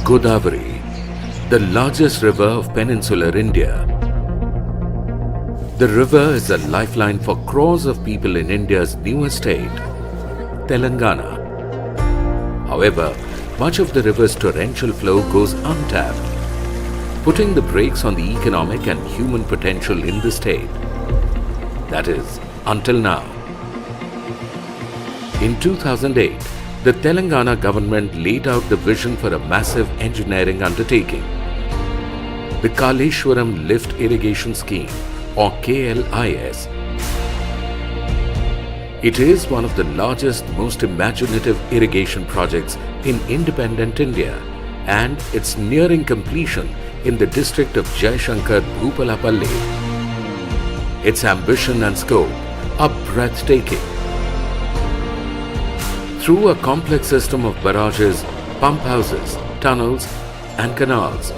Godavari, the largest river of peninsular India. The river is a lifeline for crores of people in India's newest state, Telangana. However, much of the river's torrential flow goes untapped, putting the brakes on the economic and human potential in the state. That is, until now. In 2008, the Telangana government laid out the vision for a massive engineering undertaking. The Kaleshwaram Lift Irrigation Scheme, or KLIS. It is one of the largest, most imaginative irrigation projects in independent India, and it's nearing completion in the district of Jaishankar Bhupalapalli. Its ambition and scope are breathtaking. Through a complex system of barrages, pump houses, tunnels and canals,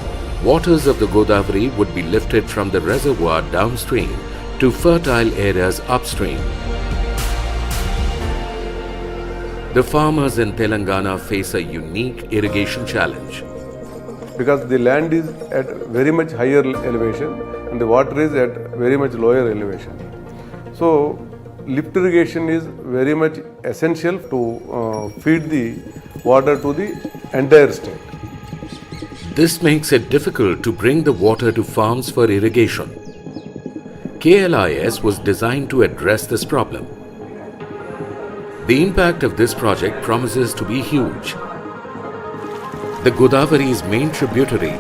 waters of the Godavari would be lifted from the reservoir downstream to fertile areas upstream. The farmers in Telangana face a unique irrigation challenge. Because the land is at very much higher elevation and the water is at very much lower elevation. So, lift irrigation is very much essential to feed the water to the entire state. This makes it difficult to bring the water to farms for irrigation. KLIS was designed to address this problem. The impact of this project promises to be huge. The Godavari's main tributary,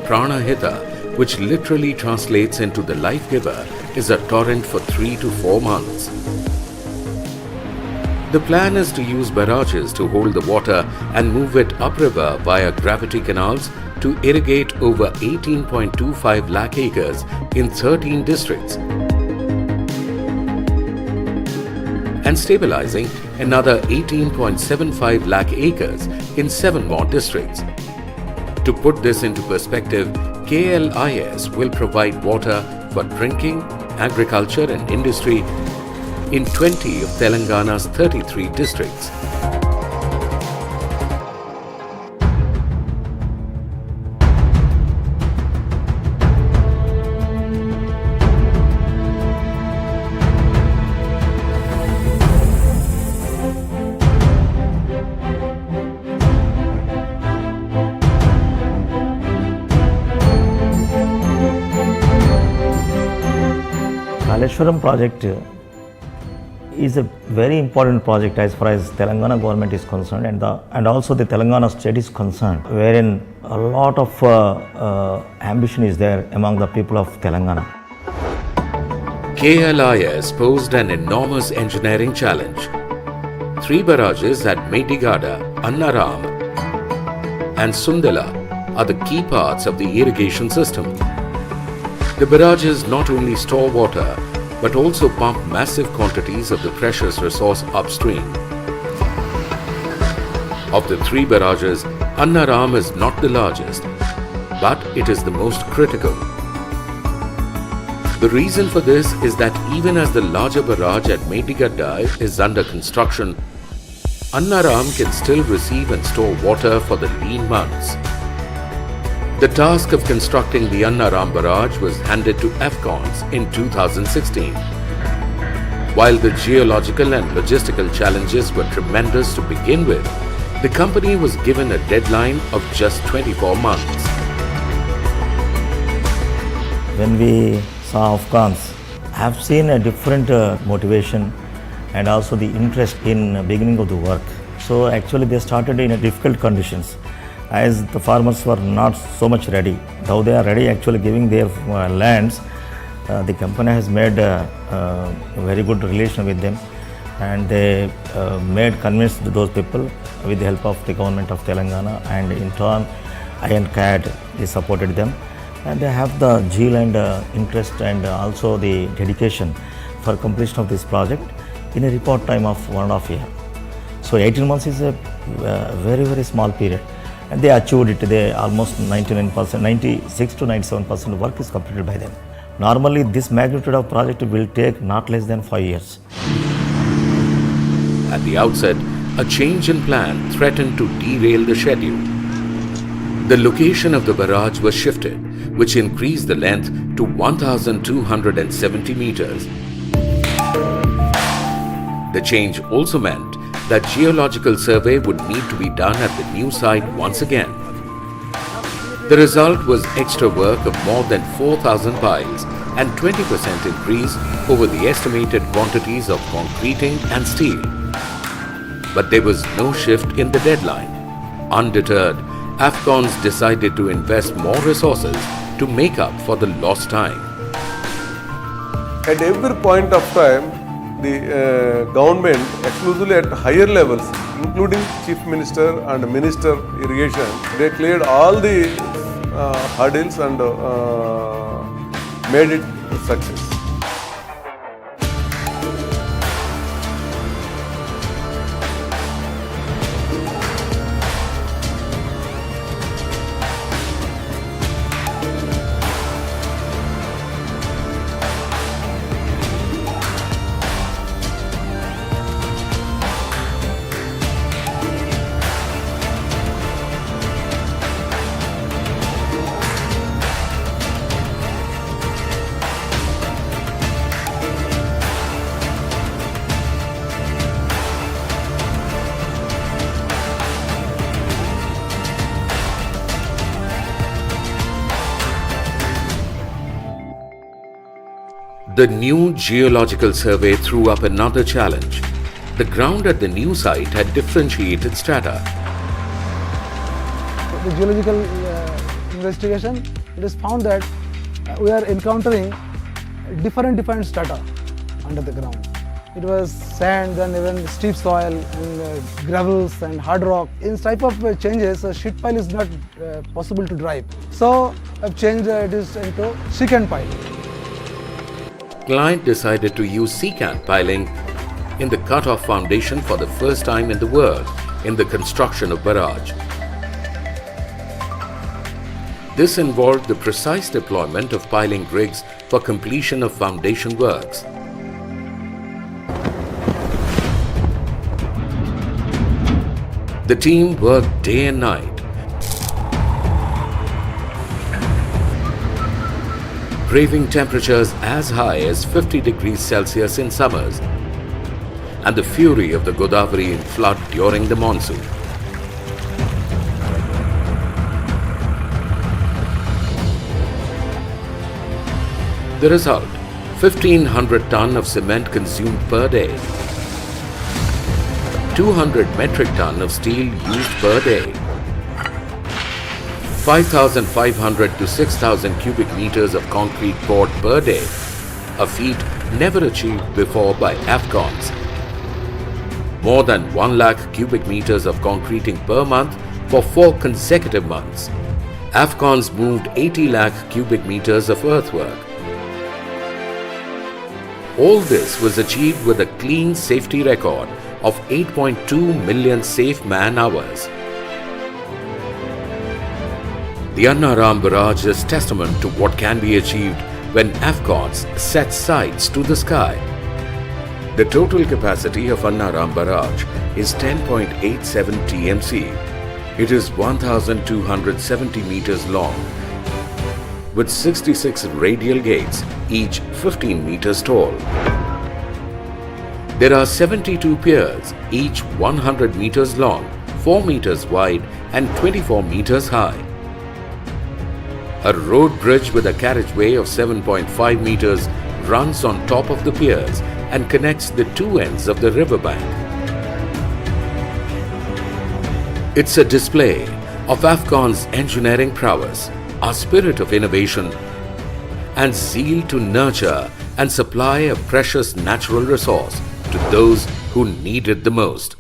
Pranahita, which literally translates into the life giver, is a torrent for 3 to 4 months. The plan is to use barrages to hold the water and move it upriver via gravity canals to irrigate over 18.25 lakh acres in 13 districts and stabilizing another 18.75 lakh acres in 7 more districts. To put this into perspective, KLIS will provide water for drinking, agriculture and industry in 20 of Telangana's 33 districts. Kaleshwaram project is a very important project as far as Telangana government is concerned and also the Telangana state is concerned, wherein a lot of ambition is there among the people of Telangana. KLIS posed an enormous engineering challenge. 3 barrages at Medigada, Annaram and Sundela are the key parts of the irrigation system. The barrages not only store water but also pump massive quantities of the precious resource upstream. Of the 3 barrages, Annaram is not the largest, but it is the most critical. The reason for this is that even as the larger barrage at Medigada is under construction, Annaram can still receive and store water for the lean months. The task of constructing the Annaram barrage was handed to Afcons in 2016. While the geological and logistical challenges were tremendous to begin with, the company was given a deadline of just 24 months. When we saw Afghans, I have seen a different motivation and also the interest in beginning of the work. So actually they started in difficult conditions, as the farmers were not so much ready. Though they are ready actually giving their lands, the company has made a very good relation with them and they convinced those people with the help of the government of Telangana, and in turn INCAD they supported them, and they have the zeal and interest and also the dedication for completion of this project in a report time of 1.5 years. So 18 months is a very small period. And they achieved it. They almost 99%, 96 to 97% work is completed by them. Normally, this magnitude of project will take not less than 5 years. At the outset, a change in plan threatened to derail the schedule. The location of the barrage was shifted, which increased the length to 1,270 meters. The change also meant that geological survey would need to be done at the new site once again. The result was extra work of more than 4,000 piles and 20% increase over the estimated quantities of concreting and steel. But there was no shift in the deadline. Undeterred, Afghans decided to invest more resources to make up for the lost time. At every point of time, the government, exclusively at higher levels, including Chief Minister and Minister Irrigation, they cleared all the hurdles and made it a success. The new geological survey threw up another challenge. The ground at the new site had differentiated strata. The geological investigation, it is found that we are encountering different strata under the ground. It was sand, then even steep soil and gravels and hard rock. In type of changes, a sheet pile is not possible to drive. So I've changed this into secant pile. Client decided to use secant piling in the cut-off foundation for the first time in the world in the construction of barrage. This involved the precise deployment of piling rigs for completion of foundation works. The team worked day and night. Braving temperatures as high as 50 degrees Celsius in summers and the fury of the Godavari in flood during the monsoon. The result, 1,500 ton of cement consumed per day, 200 metric ton of steel used per day, 5,500 to 6,000 cubic meters of concrete poured per day, a feat never achieved before by Afghans. More than 1 lakh cubic meters of concreting per month for 4 consecutive months. Afghans moved 80 lakh cubic meters of earthwork. All this was achieved with a clean safety record of 8.2 million safe man-hours. The Annaram barrage is testament to what can be achieved when Afghans set sights to the sky. The total capacity of Annaram barrage is 10.87 TMC. It is 1,270 meters long with 66 radial gates, each 15 meters tall. There are 72 piers, each 100 meters long, 4 meters wide and 24 meters high. A road bridge with a carriageway of 7.5 meters runs on top of the piers and connects the two ends of the riverbank. It's a display of Afghans' engineering prowess, our spirit of innovation, and zeal to nurture and supply a precious natural resource to those who need it the most.